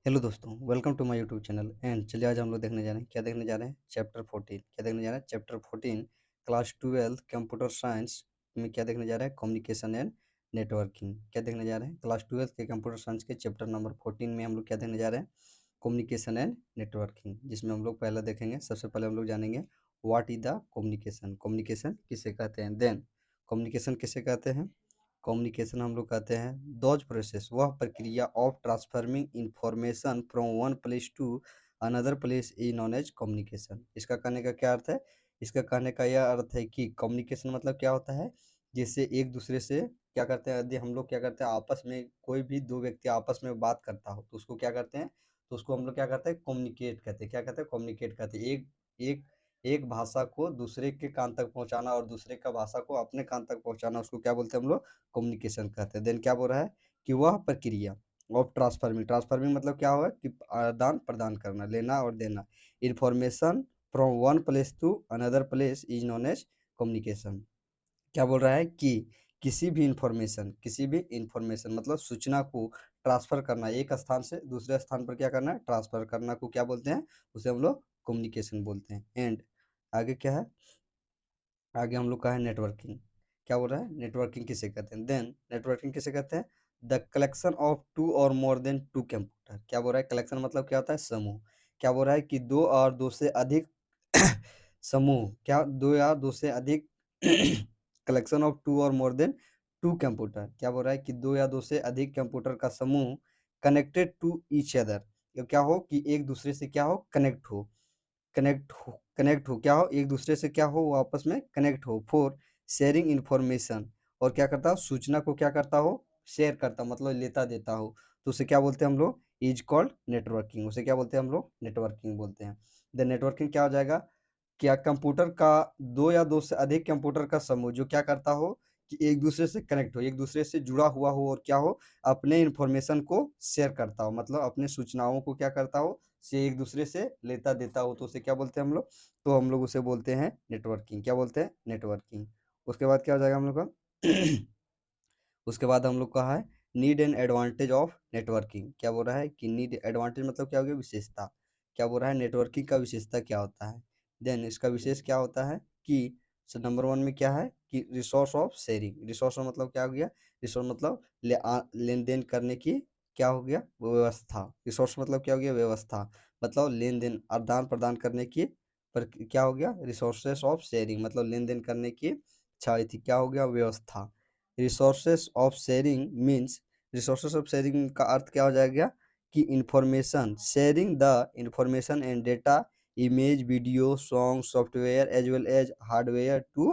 Hello दोस्तों, welcome to my YouTube channel and चलिए आज हम लोग देखने जा रहे हैं क्या देखने जा रहे हैं चैप्टर 14 क्या देखने जा रहे हैं चैप्टर 14 क्लास 12 कंप्यूटर साइंस में क्या देखने जा रहे हैं कम्युनिकेशन एंड नेटवर्किंग क्या देखने जा रहे हैं क्लास 12 के कंप्यूटर साइंस के चैप्टर नंबर 14 में हम लोग क्या देखने जा रहे हैं कम्युनिकेशन एंड नेटवर्किंग जिसमें हम लोग पहले देखेंगे सबसे पहले हम लोग जानेंगे what is the communication communication किसे कहते हैं देन कम्युनिकेशन किसे कहते हैं कम्युनिकेशन हम लोग कहते हैं दोज प्रोसेस वह प्रक्रिया of transforming information from one place to another place is known as communication. इसका कहने का क्या अर्थ है? इसका कहने का यह अर्थ है कि कम्युनिकेशन मतलब क्या होता है, जिससे एक दूसरे से क्या करते हैं, यदि हम लोग क्या करते हैं आपस में कोई भी दो व्यक्ति आपस में बात करता हो तो उसको क्या करते हैं, तो उसको हम लोग क्या करते हैं कम्युनिकेट कहते हैं। क्या कहते हैं? कम्युनिकेट कहते हैं। एक एक एक भाषा को दूसरे के कान तक पहुंचाना और दूसरे का भाषा को अपने कान तक पहुंचाना, उसको क्या बोलते हैं हम लोग? कम्युनिकेशन कहते हैं। देन क्या बोल रहा है कि वह प्रक्रिया ऑफ ट्रांसफर्मिंग, ट्रांसफर्मिंग मतलब क्या हुआ कि आदान प्रदान करना, लेना और देना, information from one place to another place is known as communication. क्या बोल रहा है कि किसी भी इंफॉर्मेशन मतलब सूचना को ट्रांसफर करना, एक स्थान से दूसरे स्थान पर क्या करना है, ट्रांसफर करना को क्या बोलते हैं? उसे हम लोग कम्युनिकेशन बोलते हैं। एंड आगे क्या है? आगे हम लोग का है नेटवर्किंग। क्या बोल रहा है? नेटवर्किंग किसे कहते हैं? देन नेटवर्किंग किसे कहते हैं? द कलेक्शन ऑफ टू और मोर देन टू कंप्यूटर। क्या बोल रहा है? कलेक्शन मतलब क्या होता है? समूह। क्या बोल रहा है कि दो और दो से अधिक समूह, क्या दो या दो से अधिक कलेक्शन ऑफ टू और मोर देन टू कंप्यूटर। क्या बोल रहा है कि दो या दो से अधिक कंप्यूटर का समूह कनेक्टेड टू ईच अदर, क्या हो कि एक दूसरे से क्या हो, कनेक्ट हो क्या हो, एक दूसरे से क्या हो, वो आपस में कनेक्ट हो फॉर शेयरिंग इंफॉर्मेशन, और क्या करता हो, सूचना को क्या करता हो, शेयर करता मतलब लेता देता हो, तो उसे क्या बोलते हैं हम लोग? Is called networking. उसे क्या बोलते हैं हम लोग? नेटवर्किंग बोलते हैं। द नेटवर्किंग क्या हो जाएगा? क्या कंप्यूटर का दो या दो से अधिक कंप्यूटर का समूह जो क्या करता हो कि एक दूसरे से कनेक्ट हो, एक दूसरे से जुड़ा हुआ हो, और क्या हो, अपने इंफॉर्मेशन को शेयर करता हो, मतलब अपने सूचनाओं को क्या करता हो, से एक दूसरे से लेता देता हो, तो उसे क्या बोलते हैं हम लोग? तो हम लोग उसे बोलते हैं नेटवर्किंग। क्या बोलते हैं? नेटवर्किंग। उसके बाद क्या हो जाएगा हम लोग का? उसके बाद हम लोग का है need and advantage of networking. क्या बोल रहा है कि नीड एडवांटेज मतलब क्या हो गया? विशेषता। क्या बोल रहा है? नेटवर्किंग का विशेषता क्या होता है? देन इसका विशेष क्या होता है कि नंबर वन में क्या है कि रिसोर्स ऑफ शेयरिंग। रिसोर्स मतलब क्या हो गया? रिसोर्स मतलब लेन देन करने की क्या हो गया? व्यवस्था। रिसोर्स मतलब क्या हो गया? व्यवस्था। मतलब लेन देन आदान प्रदान करने की पर क्या हो गया? रिसोर्सेस ऑफ शेयरिंग मतलब लेन देन करने की क्षय थी, क्या हो गया? व्यवस्था। Resources of sharing means, resources of sharing का अर्थ क्या हो जाएगा कि information sharing, the information and data, image, video, song, software as well as hardware to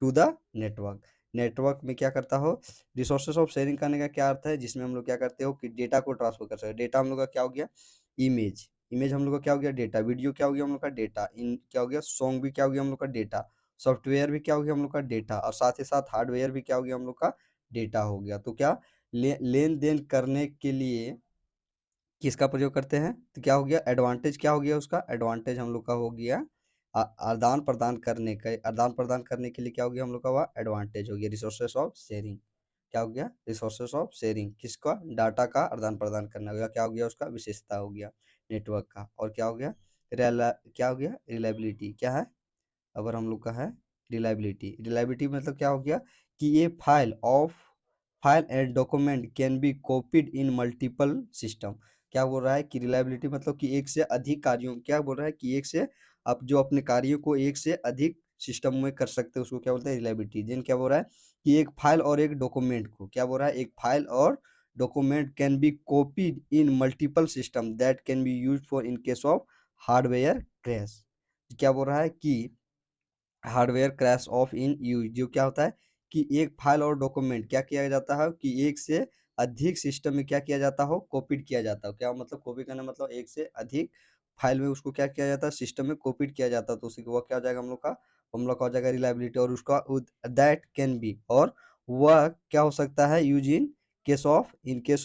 to the network. Network में क्या करता हो? रिसोर्सेस ऑफ शेयरिंग करने का क्या अर्थ है, जिसमें हम लोग क्या करते हो कि डेटा को ट्रांसफर कर सकते हैं। डेटा हम लोग का क्या हो गया? इमेज। इमेज हम लोग का क्या हो गया? डेटा। वीडियो क्या हो गया हम लोग का? डेटा। इन क्या हो गया? सॉन्ग भी क्या हो गया हम लोग का? डेटा। सॉफ्टवेयर भी क्या हो गया हम लोग का? डेटा। और साथ ही साथ हार्डवेयर भी क्या हो गया हम लोग का? डेटा हो गया। तो क्या लेन देन करने के लिए किसका प्रयोग करते हैं? तो क्या हो गया? एडवांटेज क्या हो गया उसका? एडवांटेज हम लोग का हो गया आदान प्रदान करने का, आदान प्रदान करने के लिए क्या हो गया हम लोग का? वह एडवांटेज हो गया रिसोर्सेस ऑफ शेयरिंग। क्या हो गया? रिसोर्सेस ऑफ शेयरिंग किसका? डाटा का आदान प्रदान करना हो गया। क्या हो गया उसका? विशेषता हो गया नेटवर्क का। और क्या हो गया? क्या हो गया? रिलायबिलिटी। क्या है? अगर हम लोग का है रिलायबिलिटी। रिलायबिलिटी मतलब क्या हो गया कि ये file and document can be copied in multiple system. क्या बोल रहा है कि रिलायबिलिटी मतलब कि एक से अधिक कार्यों, क्या बोल रहा है कि एक से आप जो अपने कार्यों को एक से अधिक सिस्टम में कर सकते हो, उसको क्या बोलते हैं? रिलायबिलिटी। देन क्या बोल रहा है कि एक फाइल और एक डॉक्यूमेंट को, क्या बोल रहा है, एक फाइल और document can be copied in multiple system that can be use for in case of hardware crash. क्या बोल रहा है कि hardware crash of in use, जो क्या होता है कि एक फाइल और डॉक्यूमेंट क्या किया जाता है कि एक से अधिक सिस्टम में क्या किया जाता हो, कॉपीड किया जाता हो। क्या मतलब कॉपी करना? मतलब एक से अधिक फाइल में उसको क्या किया जाता है, सिस्टम में कॉपीड किया जाता है, तो उसी को वह क्या हो जाएगा हम लोग का हो जाएगा रिलायबिलिटी। और उसका दैट कैन बी, और वह क्या हो सकता है, यूज इन केस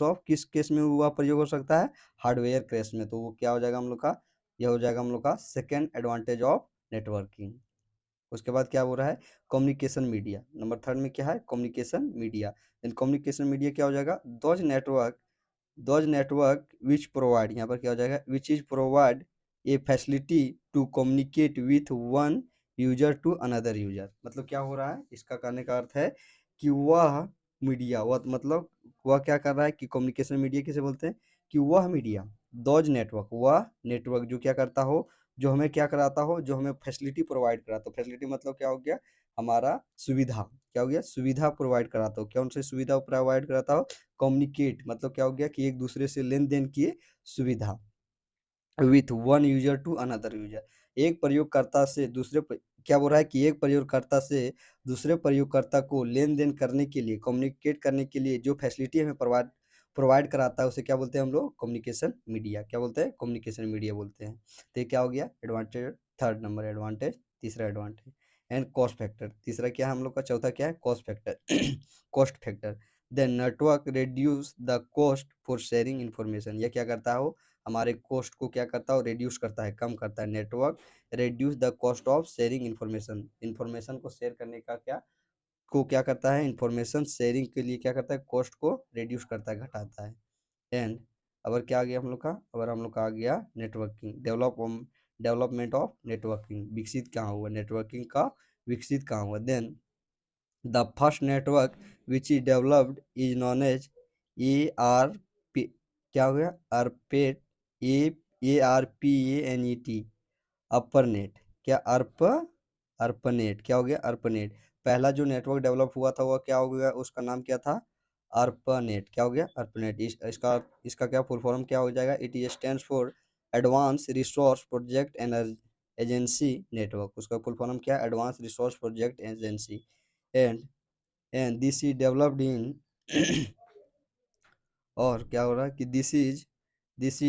ऑफ किस केस में हुआ प्रयोग हो सकता है? हार्डवेयर क्रैश में। तो वो क्या हो जाएगा हम लोग का? यह हो जाएगा हम लोग का सेकेंड एडवांटेज ऑफ नेटवर्किंग। उसके बाद क्या हो रहा है? Communication media. नंबर थर्ड में क्या है? Communication media. Then communication media क्या हो जाएगा? Those network those network which provide, यहाँ पर क्या हो जाएगा, which is provide a facility to communicate with one user to another user. मतलब क्या हो रहा है, इसका कहने का अर्थ है कि वह मीडिया, वह मतलब वह क्या कर रहा है कि कम्युनिकेशन मीडिया किसे बोलते हैं, कि वह मीडिया, दोज नेटवर्क, वह नेटवर्क जो क्या करता हो, जो हमें क्या कराता हो, जो हमें फैसिलिटी प्रोवाइड कराता हो। फैसिलिटी मतलब क्या हो गया, हमारा सुविधा, क्या हो गया, सुविधा प्रोवाइड कराता हो। कौन सी सुविधा प्रोवाइड कराता हो, कम्युनिकेट मतलब क्या हो गया कि एक दूसरे से लेन देन की सुविधा, with one user to another user, एक प्रयोगकर्ता से क्या बोल रहा है कि एक प्रयोगकर्ता से दूसरे प्रयोगकर्ता को लेन देन करने के लिए, कम्युनिकेट करने के लिए जो फैसिलिटी हमें प्रोवाइड प्रोवाइड कराता है, उसे क्या बोलते हैं हम लोग, कम्युनिकेशन मीडिया। क्या बोलते हैं, कम्युनिकेशन मीडिया बोलते हैं। तो ये क्या हो गया, एडवांटेज, थर्ड नंबर एडवांटेज, तीसरा एडवांटेज। एंड कॉस्ट फैक्टर, तीसरा क्या है हम लोग का, चौथा क्या है, cost factor. Cost factor, then network reduce the cost for sharing information. यह क्या करता हो, हमारे कॉस्ट को क्या करता है, रिड्यूस करता है, कम करता है। Network reduce the cost of sharing information, information को शेयर करने का क्या करता है, इन्फॉर्मेशन शेयरिंग के लिए क्या करता है, कॉस्ट को रिड्यूस करता है, घटाता है। एंड अगर क्या आ गया हम लोग का, अगर हम लोग का आ गया नेटवर्किंग, डेवलपमेंट ऑफ नेटवर्किंग, विकसित कहाँ हुआ, नेटवर्किंग का विकसित कहाँ हुआ। Then the first network which is developed is known as ARP, क्या हो गया, ARPANET, ARPANET, अपर नेट, क्या अर्पनेट, क्या हो गया, अर्पनेट। पहला जो नेटवर्क डेवलप हुआ था वह क्या हो गया, उसका नाम क्या था, अर्पनेट, क्या हो गया, अर्पनेट। इसका इसका क्या फुल फॉर्म क्या हो जाएगा, it is stands for advance resource project agency network. उसका फुल फॉर्म क्या है, advance resource project agency. And this is developed in और क्या हो रहा है कि दिस इज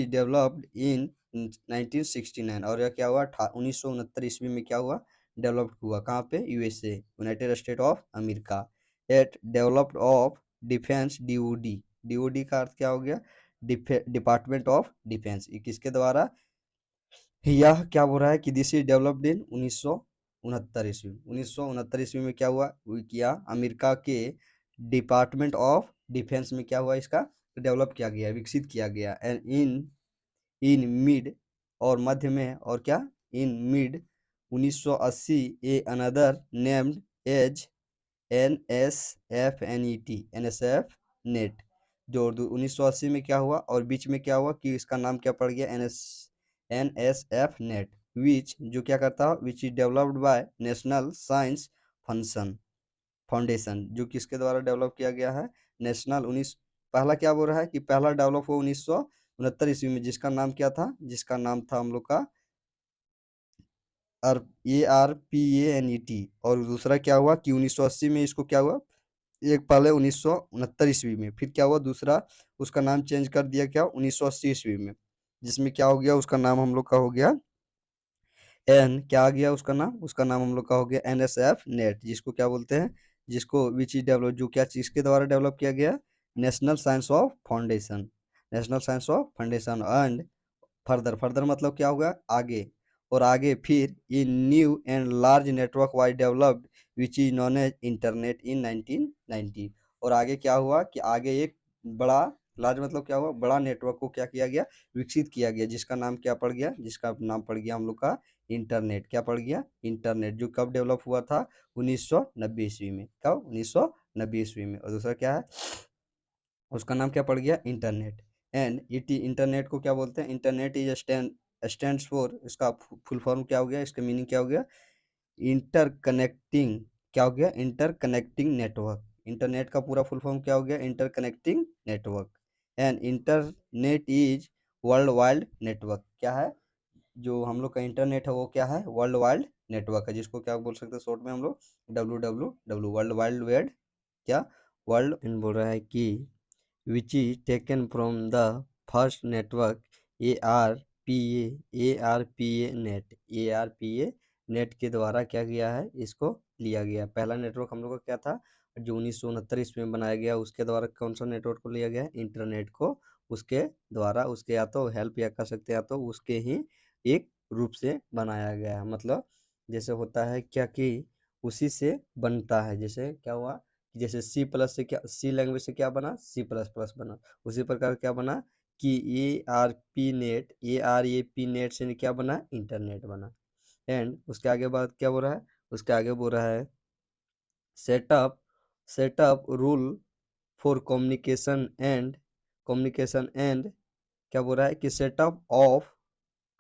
डेवलप्ड इन 1969, और यह क्या हुआ 1969 ईस्वी में क्या हुआ, डेवलप्ड हुआ, कहाँ पे, USA, United State of America. At developed of defence, DOD, DOD का अर्थ क्या हो गया, डिपार्टमेंट ऑफ डिफेंस। ये किसके द्वारा, यह क्या बोल रहा है कि दिस इज डेवलप्ड इन 1969 ईस्वी, 1969 ईस्वी में क्या हुआ, किया अमेरिका के डिपार्टमेंट ऑफ डिफेंस में क्या हुआ, इसका डेवलप किया गया, विकसित किया गया। एंड इन इन मिड, और मध्य में, और क्या, in mid 1980 a another named as NSF net, जो 1980 में क्या हुआ, और बीच में क्या हुआ कि इसका नाम क्या पड़ गया, NSF नेट, विच जो क्या करता है, विच is developed by national science function foundation, जो किसके द्वारा डेवलप किया गया है, नेशनल 19, पहला क्या बोल रहा है कि पहला डेवलप हुआ 1969 ईस्वी में, जिसका नाम क्या था, जिसका नाम था हम लोग का ARPANET। और दूसरा क्या हुआ कि 1980 में इसको क्या हुआ, एक पहले 1969 ईस्वी में, फिर क्या हुआ दूसरा, उसका नाम चेंज कर दिया क्या 1980 ईस्वी में, जिसमें क्या हो गया, उसका नाम हम लोग का हो गया क्या आ गया उसका नाम, हम लोग का हो गया NSF नेट, जिसको क्या बोलते हैं, जिसको विच इज डेवलप, जो क्या चीज के द्वारा डेवलप किया गया, national science of foundation, national science of foundation. And further, further मतलब क्या होगा, आगे, और आगे फिर ये new and large network was developed which is known as internet in 1990। और आगे क्या हुआ कि आगे एक बड़ा, लार्ज मतलब क्या हुआ, बड़ा नेटवर्क को क्या किया गया, विकसित किया गया, जिसका नाम क्या पड़ गया, जिसका नाम पड़ गया हम लोग का इंटरनेट। क्या पड़ गया, इंटरनेट, जो कब डेवलप हुआ था 1990 ईस्वी में, कब 1990 ईस्वी में। और दूसरा क्या है, उसका नाम क्या पड़ गया, इंटरनेट। एंड इट इंटरनेट को क्या बोलते हैं, इंटरनेट इज स्टैंड्स फॉर, इसका फुल फॉर्म क्या हो गया, इसका मीनिंग क्या हो गया, इंटरकनेक्टिंग, क्या हो गया, इंटरकनेक्टिंग नेटवर्क। इंटरनेट का पूरा फुल फॉर्म क्या हो गया, interconnecting network. And internet is world wide network, क्या है, जो हम लोग का इंटरनेट है वो क्या है, वर्ल्ड वाइड नेटवर्क है, जिसको क्या बोल सकते हैं शॉर्ट में हम लोग WWW, वर्ल्ड वाइड वेब, क्या, वर्ल्ड इन बोल रहा है कि which is taken from the first network ARPA net, ARPA net के द्वारा क्या किया है, इसको लिया गया। पहला नेटवर्क हम लोग का क्या था, जो 1969 ईस्वी में बनाया गया, उसके द्वारा कौन सा नेटवर्क को लिया गया, इंटरनेट को, उसके द्वारा, उसके या तो हेल्प या कर सकते हैं, या तो उसके ही एक रूप से बनाया गया है। मतलब जैसे होता है क्या कि उसी से बनता है, जैसे क्या हुआ कि जैसे सी प्लस से क्या, सी लैंग्वेज से क्या बना, सी प्लस प्लस बना। उसी प्रकार क्या बना कि A R A P net से क्या बना, इंटरनेट बना। एंड उसके आगे बात क्या बोल रहा है, उसके आगे बोल रहा है setup setup rule for communication and क्या बोल रहा है कि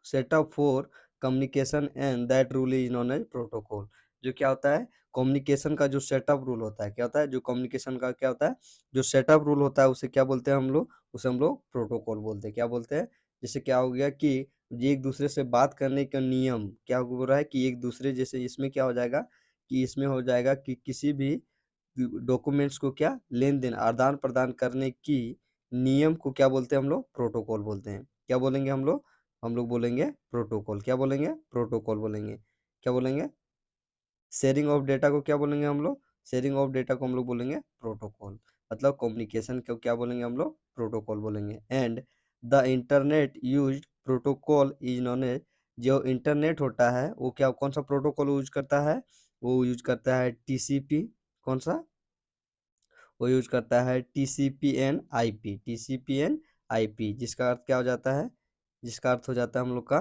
setup for communication and that rule is known as protocol. जो क्या होता है, कम्युनिकेशन का जो सेटअप रूल होता है, क्या होता है, जो कम्युनिकेशन का क्या होता है, जो सेटअप रूल होता है उसे क्या बोलते हैं हम लोग, उसे हम लोग प्रोटोकॉल बोलते हैं। क्या बोलते हैं, जैसे क्या हो गया कि ये एक दूसरे से बात करने का नियम क्या हो रहा है कि एक दूसरे, जैसे इसमें क्या हो जाएगा कि इसमें हो जाएगा कि किसी भी डॉक्यूमेंट्स को क्या लेन देन आदान प्रदान करने की नियम को क्या बोलते हैं हम लोग, प्रोटोकॉल बोलते हैं। क्या बोलेंगे हम लोग बोलेंगे प्रोटोकॉल। क्या बोलेंगे, प्रोटोकॉल बोलेंगे। क्या बोलेंगे, शेयरिंग ऑफ डेटा को क्या बोलेंगे हम लोग, शेयरिंग ऑफ डेटा को हम लोग बोलेंगे प्रोटोकॉल। मतलब कम्युनिकेशन को क्या बोलेंगे हम लोग, प्रोटोकॉल बोलेंगे। And the internet used protocol is known as, जो इंटरनेट होता है वो क्या, कौन सा प्रोटोकॉल यूज करता है, वो यूज करता है टीसीपी। कौन सा, वो यूज करता है टीसीपी एंड आईपी, जिसका अर्थ क्या हो जाता है, जिसका अर्थ हो जाता है हम लोग का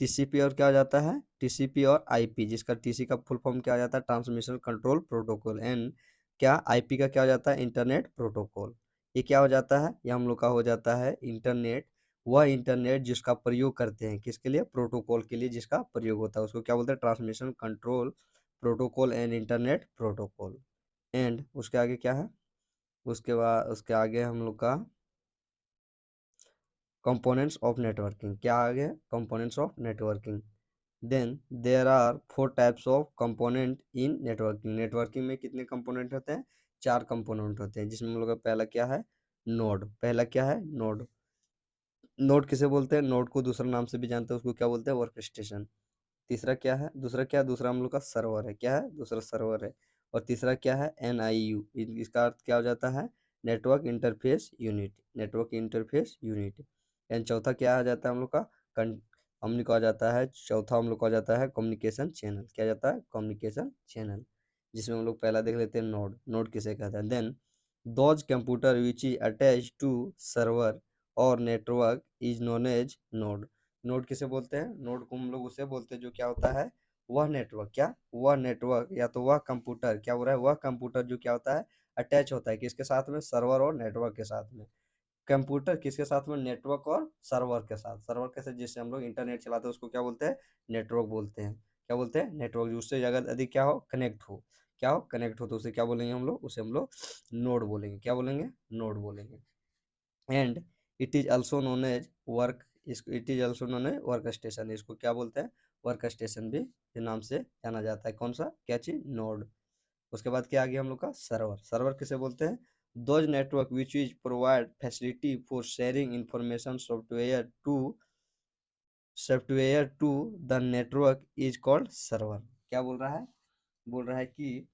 टीसीपी और क्या हो जाता है, टीसीपी और आईपी, जिसका टीसी का फुल फॉर्म क्या हो जाता है, ट्रांसमिशन कंट्रोल प्रोटोकॉल। एंड क्या, आईपी का क्या हो जाता है, इंटरनेट प्रोटोकॉल। ये क्या हो जाता है, ये हम लोग का हो जाता है इंटरनेट, वह इंटरनेट जिसका प्रयोग करते हैं किसके लिए, प्रोटोकॉल के लिए जिसका प्रयोग होता है उसको क्या बोलते हैं, transmission control protocol and internet protocol. And उसके आगे क्या है, उसके बाद उसके आगे हम लोग का कंपोनेंट्स ऑफ नेटवर्किंग, क्या आ गया, components of networking. Then there are 4 types of component in networking. Networking में कितने कंपोनेंट होते हैं, 4 कंपोनेंट होते हैं, जिसमें हम लोग का पहला क्या है, नोड। पहला क्या है, नोड। नोड किसे बोलते हैं, नोड को दूसरा नाम से भी जानते हैं, उसको क्या बोलते हैं, वर्क स्टेशन। तीसरा क्या है, दूसरा क्या है, दूसरा हम लोग का सर्वर है, क्या है, दूसरा सर्वर है। और तीसरा क्या है, NIU, इसका अर्थ क्या हो जाता है, network interface unit, network interface unit. And चौथा क्या आ जाता है हम लोग का, हम लोग को आ जाता है, चौथा हम लोग को आ जाता है कम्युनिकेशन चैनल। क्या जाता है, कम्युनिकेशन चैनल, जिसमें हम लोग पहला देख लेते हैं नोड। नोड किसे कहते हैं, then those computer which is attach to server और network is known as node. Node किसे बोलते हैं, नोड को हम लोग उसे बोलते हैं जो क्या होता है, वह नेटवर्क, क्या, वह नेटवर्क या तो वह कंप्यूटर, क्या हो रहा है, वह कंप्यूटर जो क्या होता है, अटैच होता है किसके साथ में, सर्वर और नेटवर्क के साथ में। कंप्यूटर किसके साथ में, नेटवर्क और सर्वर के साथ। सर्वर के साथ जिससे हम लोग इंटरनेट चलाते हैं उसको क्या बोलते हैं, नेटवर्क बोलते हैं। क्या बोलते हैं, नेटवर्क। उससे अगर अधिक क्या हो, कनेक्ट हो, क्या हो, कनेक्ट हो, तो उसे क्या बोलेंगे हम लोग, उसे हम लोग नोड बोलेंगे। क्या बोलेंगे, नोड बोलेंगे। And it is also known as work, इसको it is also known as work station, इसको क्या बोलते हैं, वर्क स्टेशन भी के नाम से जाना जाता है। कौन सा, क्या चीज, नोड। उसके बाद क्या आ गया हम लोग का, सर्वर। सर्वर किसे बोलते हैं, those network which is provide facility for sharing information software to the network is called server. क्या बोल रहा है, बोल रहा है कि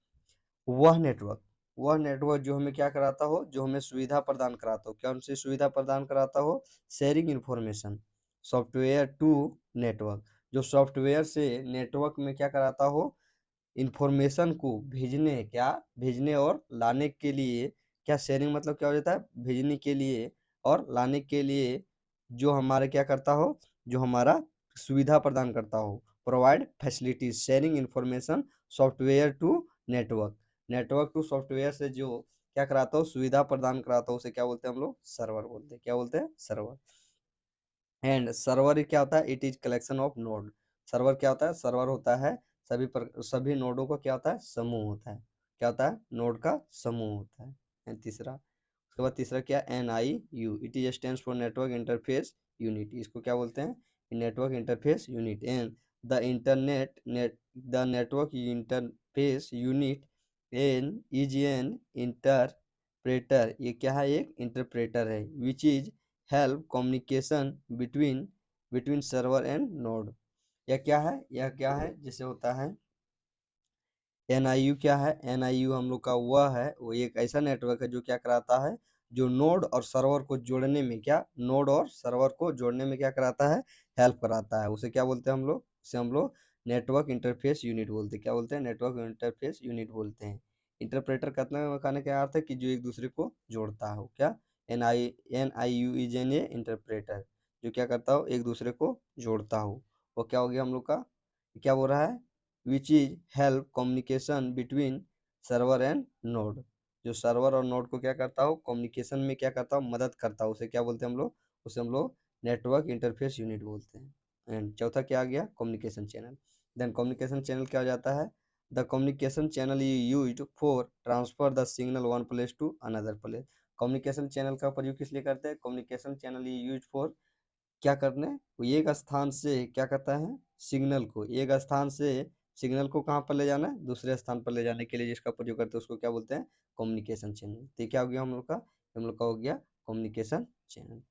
वह नेटवर्क जो हमें क्या कराता हो, जो हमें सुविधा प्रदान कराता हो, क्या उनसे सुविधा प्रदान कराता हो, sharing information software to network, जो सॉफ्टवेयर से नेटवर्क में क्या कराता हो, इंफॉर्मेशन को भेजने, क्या, भेजने और लाने के लिए। क्या शेयरिंग मतलब क्या हो जाता है, भेजने के लिए और लाने के लिए, जो हमारे क्या करता हो, जो हमारा सुविधा प्रदान करता हो, provide facilities sharing information software to network, network to software से जो क्या कराता हो, सुविधा प्रदान कराता हो, उसे क्या बोलते हैं हम लोग, सर्वर बोलते हैं। क्या बोलते हैं, सर्वर। एंड सर्वर क्या होता है, it is collection of node. Server क्या होता है, सर्वर होता है सभी नोडों का क्या होता है, समूह होता है। क्या होता है, नोड का समूह होता है। एंड तीसरा, उसके बाद तीसरा क्या, NIU, it is stands for network interface unit, इसको क्या बोलते हैं, network interface unit. And the network interface unit N interpreter, ये क्या है, एक इंटरप्रेटर है, which is help communication between server and node. यह क्या है, यह क्या है, जैसे होता है NIU, क्या है, NIU हम लोग का वह है, वो एक ऐसा नेटवर्क है जो क्या कराता है, जो नोड और सर्वर को जोड़ने में, क्या, नोड और सर्वर को जोड़ने में क्या कराता है, हेल्प कराता है। उसे क्या बोलते हैं हम लोग, उसे हम लोग नेटवर्क इंटरफेस यूनिट बोलते हैं। क्या बोलते हैं, नेटवर्क इंटरफेस यूनिट बोलते हैं। इंटरप्रेटर कहने का अर्थ है कि जो एक दूसरे को जोड़ता हो, क्या? NIU इंटरप्रेटर, जो क्या करता हो, एक दूसरे को जोड़ता हो। वो क्या हो गया हम लोग का, क्या बोल रहा है, which is help communication between server and node, जो सर्वर और नोड को क्या करता हो, कम्युनिकेशन में क्या करता हो, मदद करता हो, उसे क्या बोलते हैं हम लोग, उसे हम लोग नेटवर्क इंटरफेस यूनिट बोलते हैं। एंड चौथा क्या आ गया, communication channel. Then communication channel क्या हो जाता है, the communication channel is used for transfer the signal one place to another place. Communication channel का प्रयोग किस लिए करते हैं, communication channel is used for क्या करने, वो एक स्थान से क्या करता है, सिग्नल को एक स्थान से, सिग्नल को कहाँ पर ले जाना है, दूसरे स्थान पर ले जाने के लिए जिसका प्रयोग करते हैं उसको क्या बोलते हैं, कम्युनिकेशन चैनल। तो ये क्या हो गया हम लोग का हो गया कम्युनिकेशन चैनल।